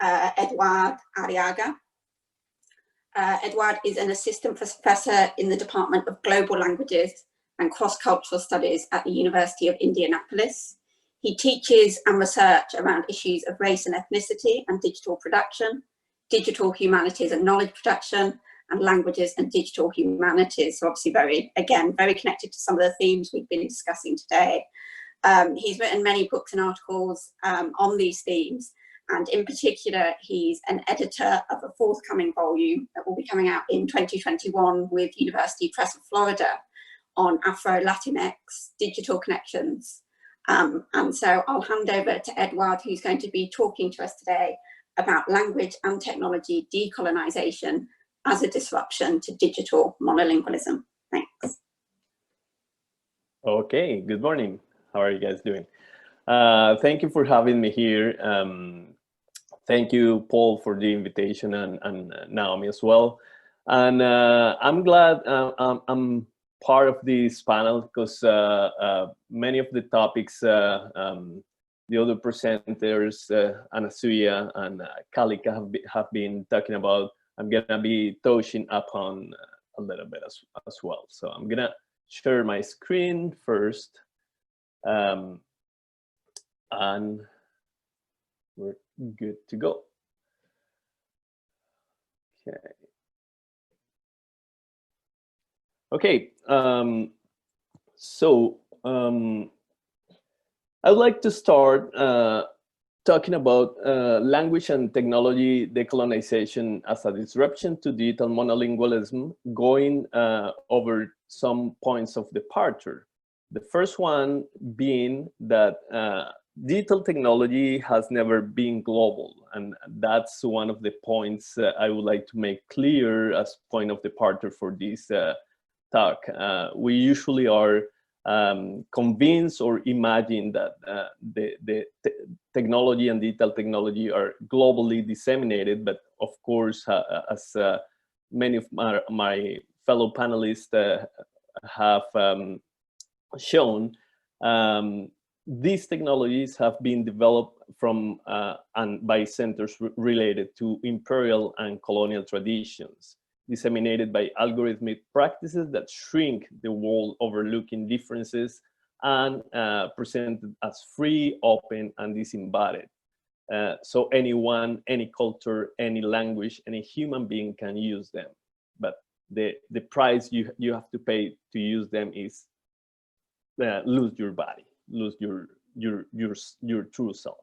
Eduard Arriaga. Eduard is an assistant professor in the Department of Global Languages and Cross-Cultural Studies at the University of Indianapolis. He teaches and research around issues of race and ethnicity and digital production, digital humanities and knowledge production, and languages and digital humanities. So obviously very connected to some of the themes we've been discussing today. He's written many books and articles on these themes, and in particular, he's an editor of a forthcoming volume that will be coming out in 2021 with University Press of Florida on Afro-Latinx digital connections. And so I'll hand over to Eduard, who's going to be talking to us today about language and technology decolonization as a disruption to digital monolingualism. Thanks. Okay, good morning. How are you guys doing? Thank you for having me here. Thank you, Paul, for the invitation, and Naomi as well. And I'm glad I'm part of this panel because many of the topics the other presenters, Anasuya and Kalika, have been talking about, I'm gonna be touching upon a little bit as well. So I'm gonna share my screen first, and we're good to go. Okay. I'd like to start talking about language and technology decolonization as a disruption to digital monolingualism, going over some points of departure. The first one being that digital technology has never been global, and that's one of the points I would like to make clear as point of departure for this talk. We usually are convinced or imagine that the technology and digital technology are globally disseminated, but of course, as many of my fellow panelists have shown, these technologies have been developed from and by centers related to imperial and colonial traditions, disseminated by algorithmic practices that shrink the world, overlooking differences, and presented as free, open, and disembodied. So anyone, any culture, any language, any human being can use them. But the price you have to pay to use them is lose your body, lose your true self.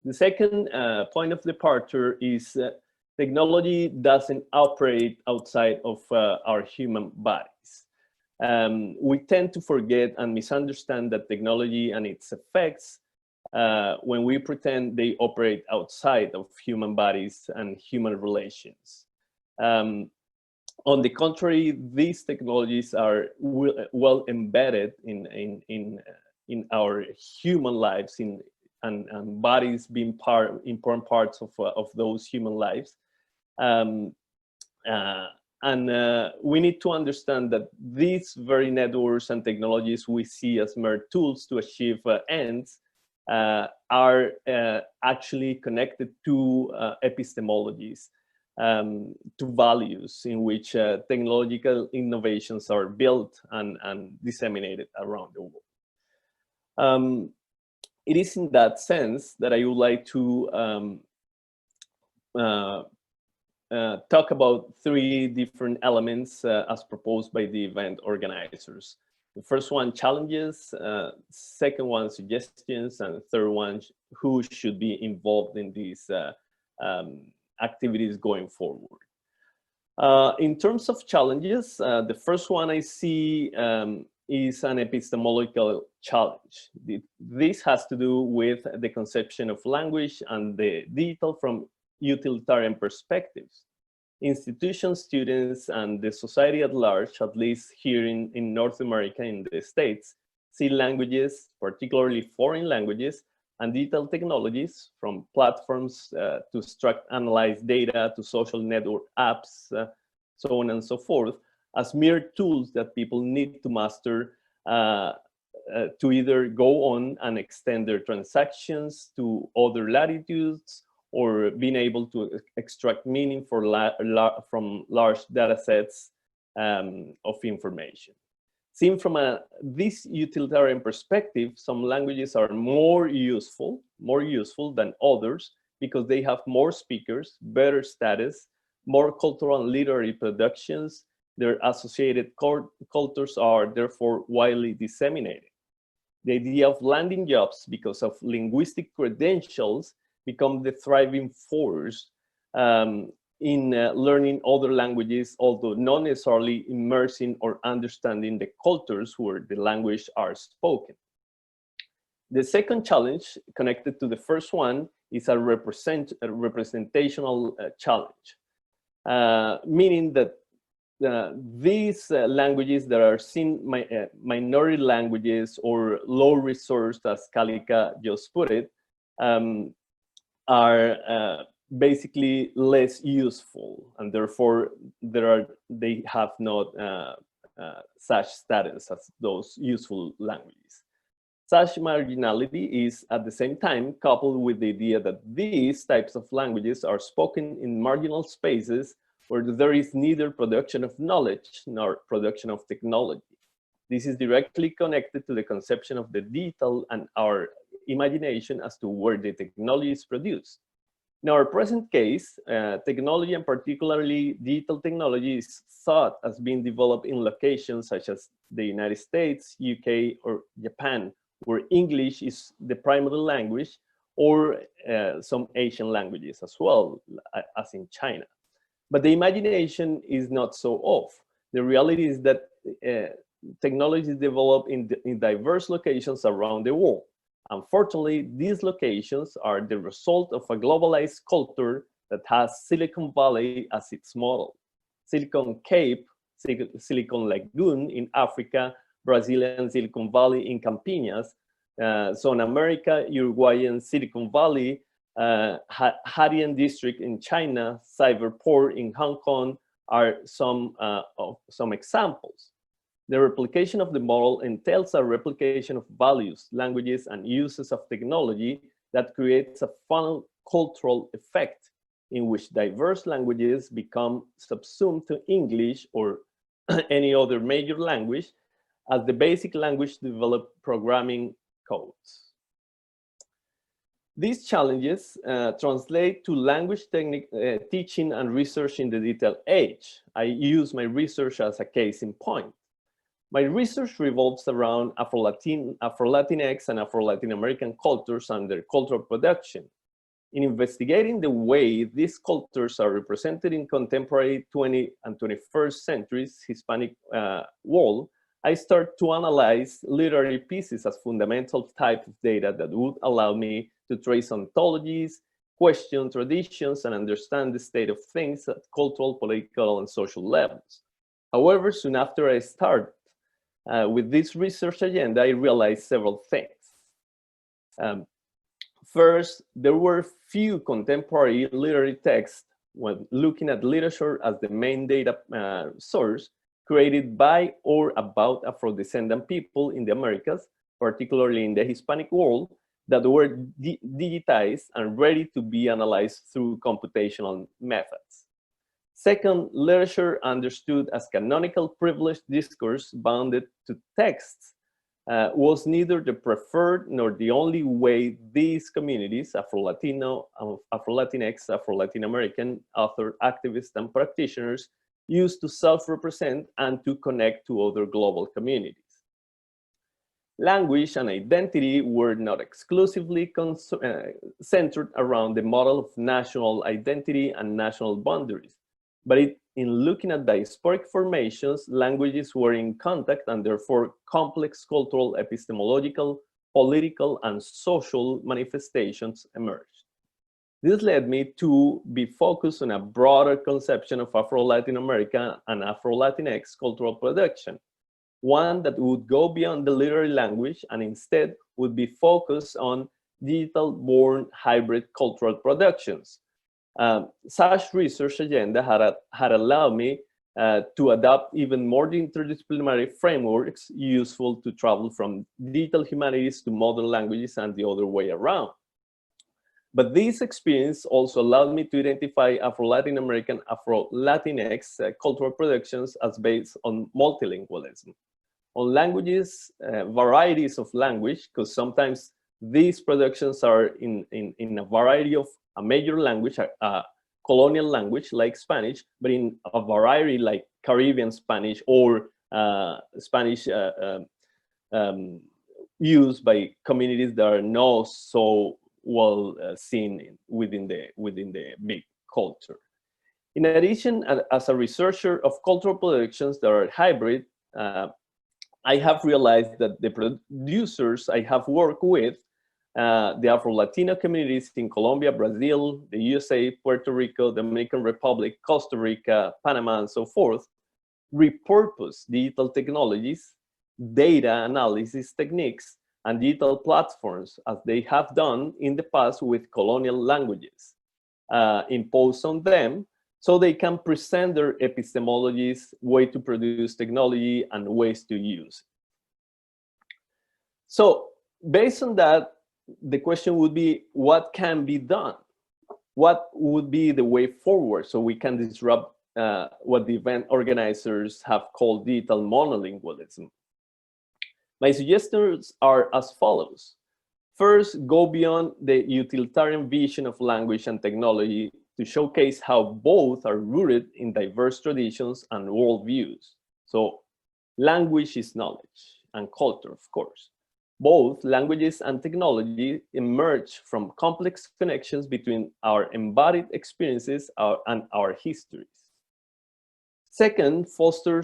The second point of departure is technology doesn't operate outside of our human bodies. We tend to forget and misunderstand that technology and its effects when we pretend they operate outside of human bodies and human relations. On the contrary, these technologies are well embedded in our human lives, and bodies being important parts of those human lives. We need to understand that these very networks and technologies we see as mere tools to achieve ends are actually connected to epistemologies, to values in which technological innovations are built and disseminated around the world. It is in that sense that I would like to talk about three different elements as proposed by the event organizers. The first one, challenges, second one, suggestions, and the third one, who should be involved in these activities going forward. In terms of challenges, the first one I see is an epistemological challenge. This has to do with the conception of language and the digital from utilitarian perspectives. Institutions, students, and the society at large, at least here in North America, in the States, see languages, particularly foreign languages, and digital technologies, from platforms to extract, analyze data, to social network apps, so on and so forth, as mere tools that people need to master to either go on and extend their transactions to other latitudes, or being able to extract meaning from large data sets of information. Seen from this utilitarian perspective, some languages are more useful than others because they have more speakers, better status, more cultural and literary productions. Their associated cultures are therefore widely disseminated. The idea of landing jobs because of linguistic credentials become the thriving force in learning other languages, although not necessarily immersing or understanding the cultures where the language are spoken. The second challenge connected to the first one is a representational challenge, meaning that these languages that are seen minority languages or low resourced, as Kalika just put it, are basically less useful, and therefore they have not such status as those useful languages. Such marginality is at the same time coupled with the idea that these types of languages are spoken in marginal spaces where there is neither production of knowledge nor production of technology. This is directly connected to the conception of the digital and our imagination as to where the technology is produced. In our present case, technology, and particularly digital technology, is thought as being developed in locations such as the United States, UK, or Japan, where English is the primary language, or some Asian languages as well, as in China. But the imagination is not so off. The reality is that technology is developed in diverse locations around the world. Unfortunately, these locations are the result of a globalized culture that has Silicon Valley as its model. Silicon Cape, Silicon Lagoon in Africa, Brazilian Silicon Valley in Campinas, so in America, Uruguayan Silicon Valley, Haidian district in China, Cyberport in Hong Kong are some examples. The replication of the model entails a replication of values, languages, and uses of technology that creates a funnel cultural effect in which diverse languages become subsumed to English or any other major language as the basic language to develop programming codes. These challenges translate to language teaching and research in the digital age. I use my research as a case in point. My research revolves around Afrolatinx and Afro-Latin American cultures and their cultural production. In investigating the way these cultures are represented in contemporary 20th and 21st centuries Hispanic world, I start to analyze literary pieces as fundamental type of data that would allow me to trace ontologies, question traditions, and understand the state of things at cultural, political, and social levels. However, soon after I start with this research agenda, I realized several things. First, there were few contemporary literary texts when looking at literature as the main data source created by or about Afro-descendant people in the Americas, particularly in the Hispanic world, that were digitized and ready to be analyzed through computational methods. Second, literature understood as canonical privileged discourse bounded to texts was neither the preferred nor the only way these communities, Afro-Latino, Afro-Latinx, Afro-Latin American, author, activists, and practitioners, used to self-represent and to connect to other global communities. Language and identity were not exclusively centered around the model of national identity and national boundaries, but in looking at diasporic formations, languages were in contact and therefore complex cultural, epistemological, political, and social manifestations emerged. This led me to be focused on a broader conception of Afro-Latin America and Afro-Latinx cultural production, one that would go beyond the literary language and instead would be focused on digital-born hybrid cultural productions. Such research agenda had allowed me to adopt even more interdisciplinary frameworks useful to travel from digital humanities to modern languages and the other way around. But this experience also allowed me to identify Afro-Latin American, Afro-Latinx cultural productions as based on multilingualism. On languages, varieties of language, because sometimes these productions are in a variety of a major language, a colonial language like Spanish, but in a variety like Caribbean Spanish or Spanish used by communities that are not so well seen within the big culture. In addition, as a researcher of cultural productions that are hybrid, I have realized that the producers I have worked with, the Afro-Latino communities in Colombia, Brazil, the USA, Puerto Rico, Dominican Republic, Costa Rica, Panama, and so forth, repurpose digital technologies, data analysis techniques, and digital platforms as they have done in the past with colonial languages, imposed on them, so they can present their epistemologies, way to produce technology, and ways to use it. So based on that, the question would be, what can be done? What would be the way forward so we can disrupt what the event organizers have called digital monolingualism? My suggestions are as follows. First, go beyond the utilitarian vision of language and technology to showcase how both are rooted in diverse traditions and worldviews. So language is knowledge and culture, of course. Both languages and technology emerge from complex connections between our embodied experiences and our histories. Second, foster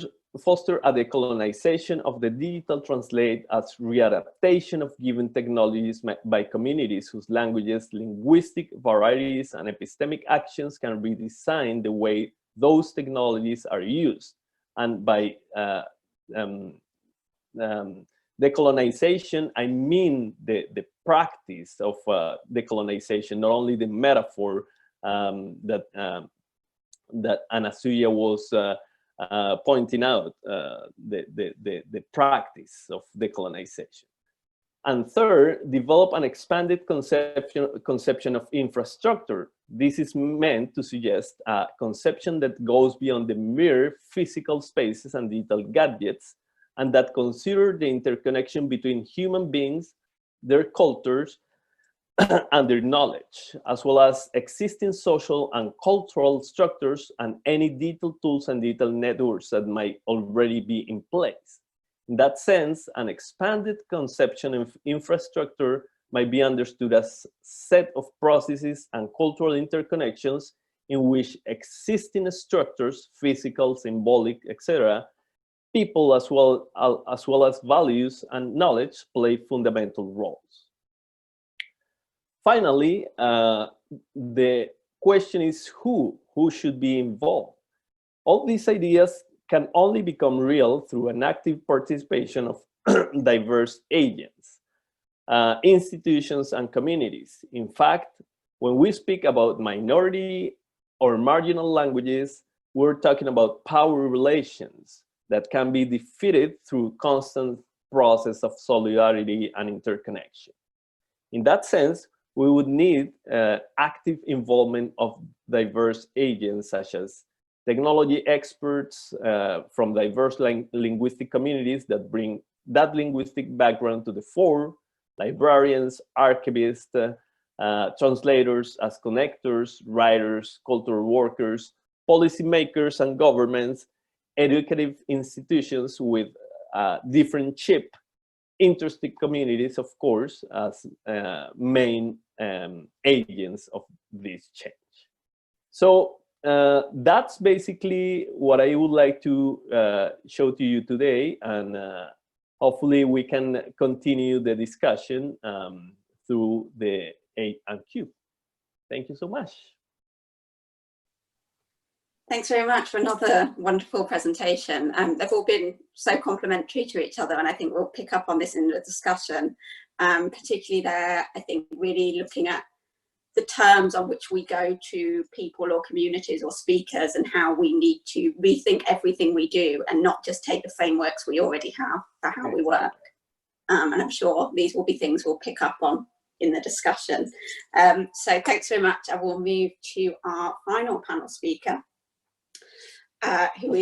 a decolonization of the digital translate as readaptation of given technologies by communities whose languages, linguistic varieties, and epistemic actions can redesign the way those technologies are used. And by decolonization, I mean the practice of decolonization, not only the metaphor that Anasuya was pointing out, the practice of decolonization. And third, develop an expanded conception of infrastructure. This is meant to suggest a conception that goes beyond the mere physical spaces and digital gadgets, and that consider the interconnection between human beings, their cultures, and their knowledge, as well as existing social and cultural structures and any digital tools and digital networks that might already be in place. In that sense, an expanded conception of infrastructure might be understood as a set of processes and cultural interconnections in which existing structures, physical, symbolic, etc., people as well as values and knowledge play fundamental roles. Finally, the question is who should be involved? All these ideas can only become real through an active participation of diverse agents, institutions, and communities. In fact, when we speak about minority or marginal languages, we're talking about power relations that can be defeated through constant process of solidarity and interconnection. In that sense, we would need active involvement of diverse agents such as technology experts from diverse linguistic communities that bring that linguistic background to the fore, librarians, archivists, translators as connectors, writers, cultural workers, policymakers and governments, educative institutions with different chip, interested communities, of course, as main agents of this change. So that's basically what I would like to show to you today, and hopefully we can continue the discussion through the A and Q. Thank you so much. Thanks very much for another wonderful presentation. They've all been so complementary to each other, and I think we'll pick up on this in the discussion, particularly there, I think, really looking at the terms on which we go to people or communities or speakers and how we need to rethink everything we do and not just take the frameworks we already have for how we work. And I'm sure these will be things we'll pick up on in the discussion. So thanks very much. I will move to our final panel speaker, who is